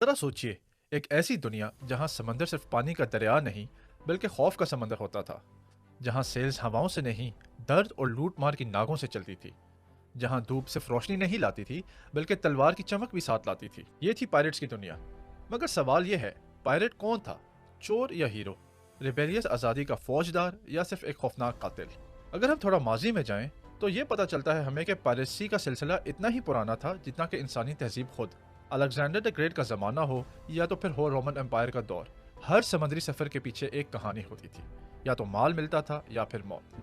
ذرا سوچئے، ایک ایسی دنیا جہاں سمندر صرف پانی کا دریا نہیں بلکہ خوف کا سمندر ہوتا تھا، جہاں سیلز ہواؤں سے نہیں درد اور لوٹ مار کی ناگوں سے چلتی تھی، جہاں دھوپ صرف روشنی نہیں لاتی تھی بلکہ تلوار کی چمک بھی ساتھ لاتی تھی۔ یہ تھی پائریٹس کی دنیا۔ مگر سوال یہ ہے، پائریٹ کون تھا؟ چور یا ہیرو؟ ریبیلیس آزادی کا فوجدار یا صرف ایک خوفناک قاتل؟ اگر ہم تھوڑا ماضی میں جائیں تو یہ پتہ چلتا ہے ہمیں کہ پائریسی کا سلسلہ اتنا ہی پرانا تھا جتنا کہ انسانی تہذیب خود۔ الیگزینڈر دی گریٹ کا زمانہ ہو یا تو پھر ہو رومن امپائر کا دور، ہر سمندری سفر کے پیچھے ایک کہانی ہوتی تھی، یا تو مال ملتا تھا یا پھر موت۔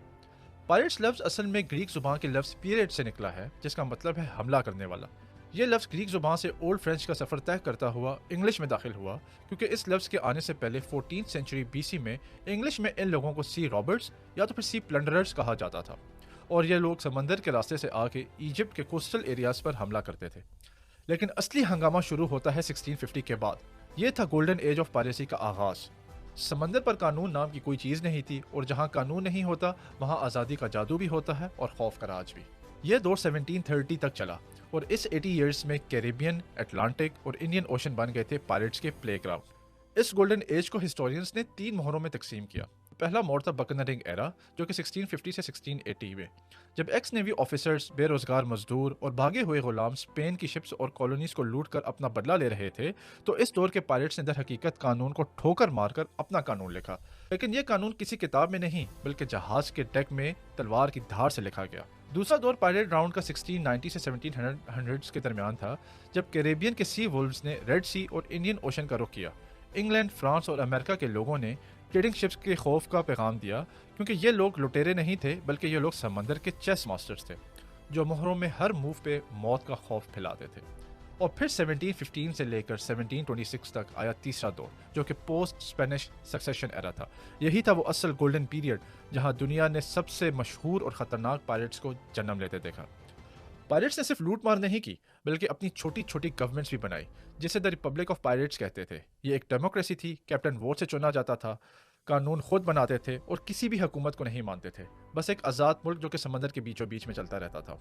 پائریٹس لفظ اصل میں گریک زبان کے لفظ پیریٹ سے نکلا ہے، جس کا مطلب ہے حملہ کرنے والا۔ یہ لفظ گریک زبان سے اولڈ فرینچ کا سفر طے کرتا ہوا انگلش میں داخل ہوا، کیونکہ اس لفظ کے آنے سے پہلے 14 سینچری بی سی میں انگلش میں ان لوگوں کو سی رابرٹس یا تو پھر سی پلنڈررز کہا جاتا تھا، اور یہ لوگ سمندر کے راستے سے آ کے ایجپٹ کے کوسٹل ایریاز پر حملہ کرتے تھے۔ لیکن اصلی ہنگامہ شروع ہوتا ہے 1650 کے بعد۔ یہ تھا گولڈن ایج آف پائریسی کا آغاز۔ سمندر پر قانون نام کی کوئی چیز نہیں تھی، اور جہاں قانون نہیں ہوتا وہاں آزادی کا جادو بھی ہوتا ہے اور خوف کا راج بھی۔ یہ دور 1730 تک چلا، اور اس 80 ایئرز میں کیریبین، اٹلانٹک اور انڈین اوشن بن گئے تھے پائریٹس کے پلے گراؤنڈ۔ اس گولڈن ایج کو ہسٹورینز نے 3 مہروں میں تقسیم کیا۔ پہلا موڑ تھا بکنرنگ ایرا، جو کہ 1650 سے 1680 میں، جب ایکس نیوی آفیسرز، بے روزگار مزدور اور بھاگے ہوئے غلام اسپین کی شپس اور کالونیز کو لوٹ کر اپنا بدلہ لے رہے تھے، تو اس دور کے پائریٹس نے در حقیقت قانون کو ٹھوکر مار کر اپنا قانون لکھا۔ لیکن یہ قانون کسی کتاب میں نہیں بلکہ جہاز کے ڈیک میں تلوار کی دھار سے لکھا گیا۔ دوسرا دور پائریٹ راؤنڈ کا 1690 سے 1700 کے درمیان تھا، جب کیریبین کے سی وولفز نے ریڈ سی اور انڈین اوشن کا رخ کیا۔ انگلینڈ، فرانس اور امریکہ کے لوگوں نے ٹریڈنگ شپس کے خوف کا پیغام دیا، کیونکہ یہ لوگ لٹیرے نہیں تھے بلکہ یہ لوگ سمندر کے چیس ماسٹرز تھے، جو مہروں میں ہر موو پہ موت کا خوف پھیلاتے تھے۔ اور پھر 1715 سے لے کر 1726 تک آیا تیسرا دور، جو کہ پوسٹ اسپینش سکسیشن ایرا تھا۔ یہی تھا وہ اصل گولڈن پیریڈ جہاں دنیا نے سب سے مشہور اور خطرناک پائریٹس کو جنم لیتے دیکھا۔ پائریٹس نے صرف لوٹ مار نہیں کی بلکہ اپنی چھوٹی چھوٹی گورنمنٹس بھی بنائی، جسے دی ریپبلک آف پائریٹس کہتے تھے۔ یہ ایک ڈیموکریسی تھی، کیپٹن ووٹ سے چنا جاتا تھا، قانون خود بناتے تھے اور کسی بھی حکومت کو نہیں مانتے تھے، بس ایک آزاد ملک جو کہ سمندر کے بیچوں بیچ میں چلتا رہتا تھا۔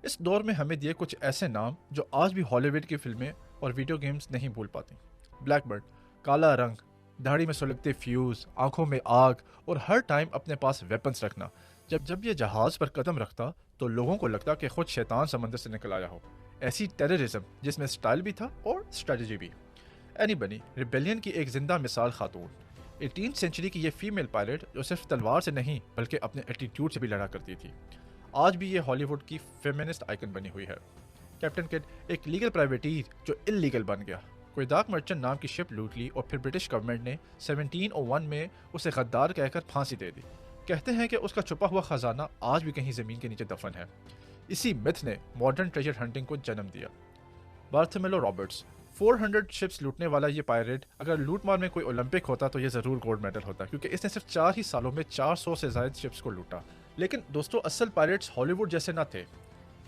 اس دور میں ہمیں دیے کچھ ایسے نام جو آج بھی ہالی ووڈ کی فلمیں اور ویڈیو گیمز نہیں بھول پاتی۔ بلیک برڈ، کالا رنگ، داڑھی میں سلگتے فیوز، آنکھوں میں آگ اور ہر ٹائم اپنے پاس ویپنز رکھنا۔ جب یہ جہاز پر قدم رکھتا تو لوگوں کو لگتا کہ خود شیطان سمندر سے نکل آیا ہو۔ ایسی ٹیررزم جس میں سٹائل بھی تھا اور اسٹریٹجی بھی۔ اینی بنی، ریبیلین کی ایک زندہ مثال خاتون، 18 سینچری کی یہ فیمیل پائلٹ جو صرف تلوار سے نہیں بلکہ اپنے ایٹیٹیوڈ سے بھی لڑا کرتی تھی۔ آج بھی یہ ہالی ووڈ کی فیمنسٹ آئیکن بنی ہوئی ہے۔ کیپٹن کڈ، ایک لیگل پرائیویٹیر جو اللیگل بن گیا، کوئی ڈاک مرچنٹ نام کی شپ لوٹ لی اور پھر برٹش گورنمنٹ نے 1701 میں اسے غدار کہہ کر پھانسی دے دی۔ کہتے ہیں کہ اس کا چھپا ہوا خزانہ آج بھی کہیں زمین کے نیچے دفن ہے۔ اسی متھ نے ماڈرن ٹریجر ہنٹنگ کو جنم دیا۔ بارتھولمیو رابرٹس، 400 شپس لوٹنے والا یہ پائریٹ، اگر لوٹ مار میں کوئی اولمپک ہوتا تو یہ ضرور گولڈ میڈل ہوتا، کیونکہ اس نے صرف 4 ہی سالوں میں 400 سے زائد شپس کو لوٹا۔ لیکن دوستو، اصل پائریٹس ہالی ووڈ جیسے نہ تھے۔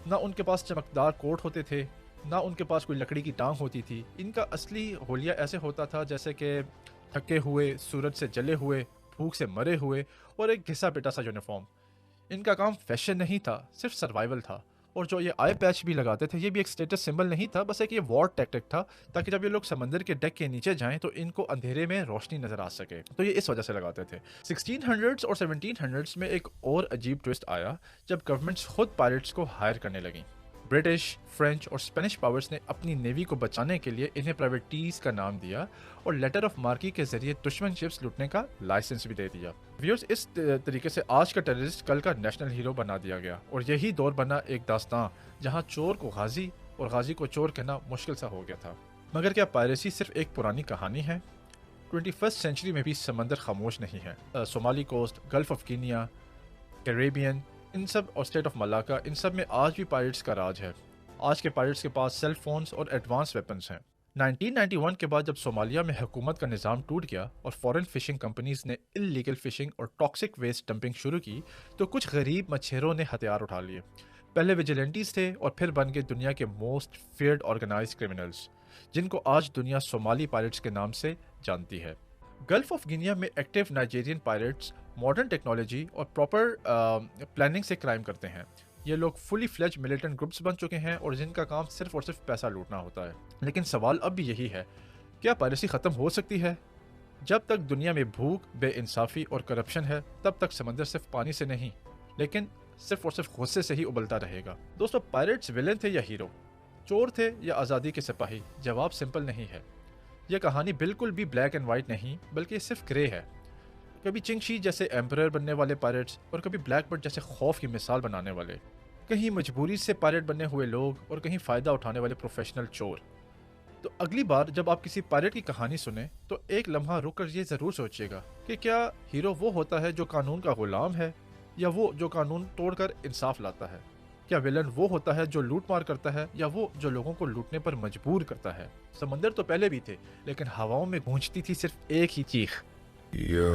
نہ ان کے پاس چمکدار کوٹ ہوتے تھے، نہ ان کے پاس کوئی لکڑی کی ٹانگ ہوتی تھی۔ ان کا اصلی حلیہ ایسے ہوتا تھا جیسے کہ تھکے ہوئے، سورج سے جلے ہوئے، بھوک سے مرے ہوئے اور ایک گھسا پٹا سا یونیفارم۔ ان کا کام فیشن نہیں تھا، صرف سروائیول تھا۔ اور جو یہ آئی پیچ بھی لگاتے تھے، یہ بھی ایک سٹیٹس سمبل نہیں تھا، بس ایک یہ وار ٹیکٹک تھا، تاکہ جب یہ لوگ سمندر کے ڈیک کے نیچے جائیں تو ان کو اندھیرے میں روشنی نظر آ سکے، تو یہ اس وجہ سے لگاتے تھے۔ 1600s اور 1700s میں ایک اور عجیب ٹوسٹ آیا جب گورنمنٹس خود پائریٹس کو ہائر کرنے لگیں۔ برٹش، فرینچ اور اسپینش پاورز نے اپنی نیوی کو بچانے کے لیے انہیں پرائیویٹیز کا نام دیا اور لیٹر آف مارکی کے ذریعے دشمن شپس لوٹنے کا لائسنس بھی دے دیا۔ ویورز، اس طریقے سے آج کا ٹیررسٹ کل کا نیشنل ہیرو بنا دیا گیا، اور یہی دور بنا ایک داستان جہاں چور کو غازی اور غازی کو چور کہنا مشکل سا ہو گیا تھا۔ مگر کیا پائریسی صرف ایک پرانی کہانی ہے؟ 21 سینچری میں بھی سمندر خاموش نہیں ہے۔ صومالی کوسٹ، گلف آف گینیا، کیریبین، ان سب اور اسٹیٹ آف ملاکا، ان سب میں آج بھی پائریٹس کا راج ہے۔ آج کے پائریٹس کے پاس سیل فونز اور ایڈوانس ویپنز ہیں۔ 1991 کے بعد جب صومالیہ میں حکومت کا نظام ٹوٹ گیا اور فورن فشنگ کمپنیز نے اللیگل فشنگ اور ٹاکسک ویسٹ ڈمپنگ شروع کی، تو کچھ غریب مچھیروں نے ہتھیار اٹھا لیے۔ پہلے ویجیلنٹیز تھے اور پھر بن گئے دنیا کے موسٹ فیئرڈ آرگنائزڈ کرمنلز، جن کو آج دنیا صومالی پائریٹس کے نام سے جانتی ہے۔ گلف آف گینیا میں ایکٹیو نائجیرین پائریٹس ماڈرن ٹیکنالوجی اور پراپر پلاننگ سے کرائم کرتے ہیں۔ یہ لوگ فلی فلیج ملیٹنٹ گروپس بن چکے ہیں اور جن کا کام صرف اور صرف پیسہ لوٹنا ہوتا ہے۔ لیکن سوال اب بھی یہی ہے، کیا پائریسی ختم ہو سکتی ہے؟ جب تک دنیا میں بھوک، بے انصافی اور کرپشن ہے، تب تک سمندر صرف پانی سے نہیں، لیکن صرف اور صرف غصے سے ہی ابلتا رہے گا۔ دوستو، پائریٹس ویلن تھے یا ہیرو؟ چور تھے یا آزادی کے سپاہی؟ جواب سمپل نہیں ہے۔ یہ کہانی بالکل بھی بلیک اینڈ وائٹ نہیں، بلکہ صرف گرے ہے۔ کبھی چنگ شی جیسے ایمپرر بننے والے پائریٹس، اور کبھی بلیک برڈ جیسے خوف کی مثال بنانے والے۔ کہیں مجبوری سے پائریٹ بننے ہوئے لوگ، اور کہیں فائدہ اٹھانے والے پروفیشنل چور۔ تو اگلی بار جب آپ کسی پائریٹ کی کہانی سنیں تو ایک لمحہ رک کر یہ ضرور سوچیے گا کہ کیا ہیرو وہ ہوتا ہے جو قانون کا غلام ہے، یا وہ جو قانون توڑ کر انصاف لاتا ہے؟ کیا ویلن وہ ہوتا ہے جو لوٹ مار کرتا ہے، یا وہ جو لوگوں کو لوٹنے پر مجبور کرتا ہے؟ سمندر تو پہلے بھی تھے، لیکن ہواؤں میں گونجتی تھی صرف ایک ہی چیخ: Yo.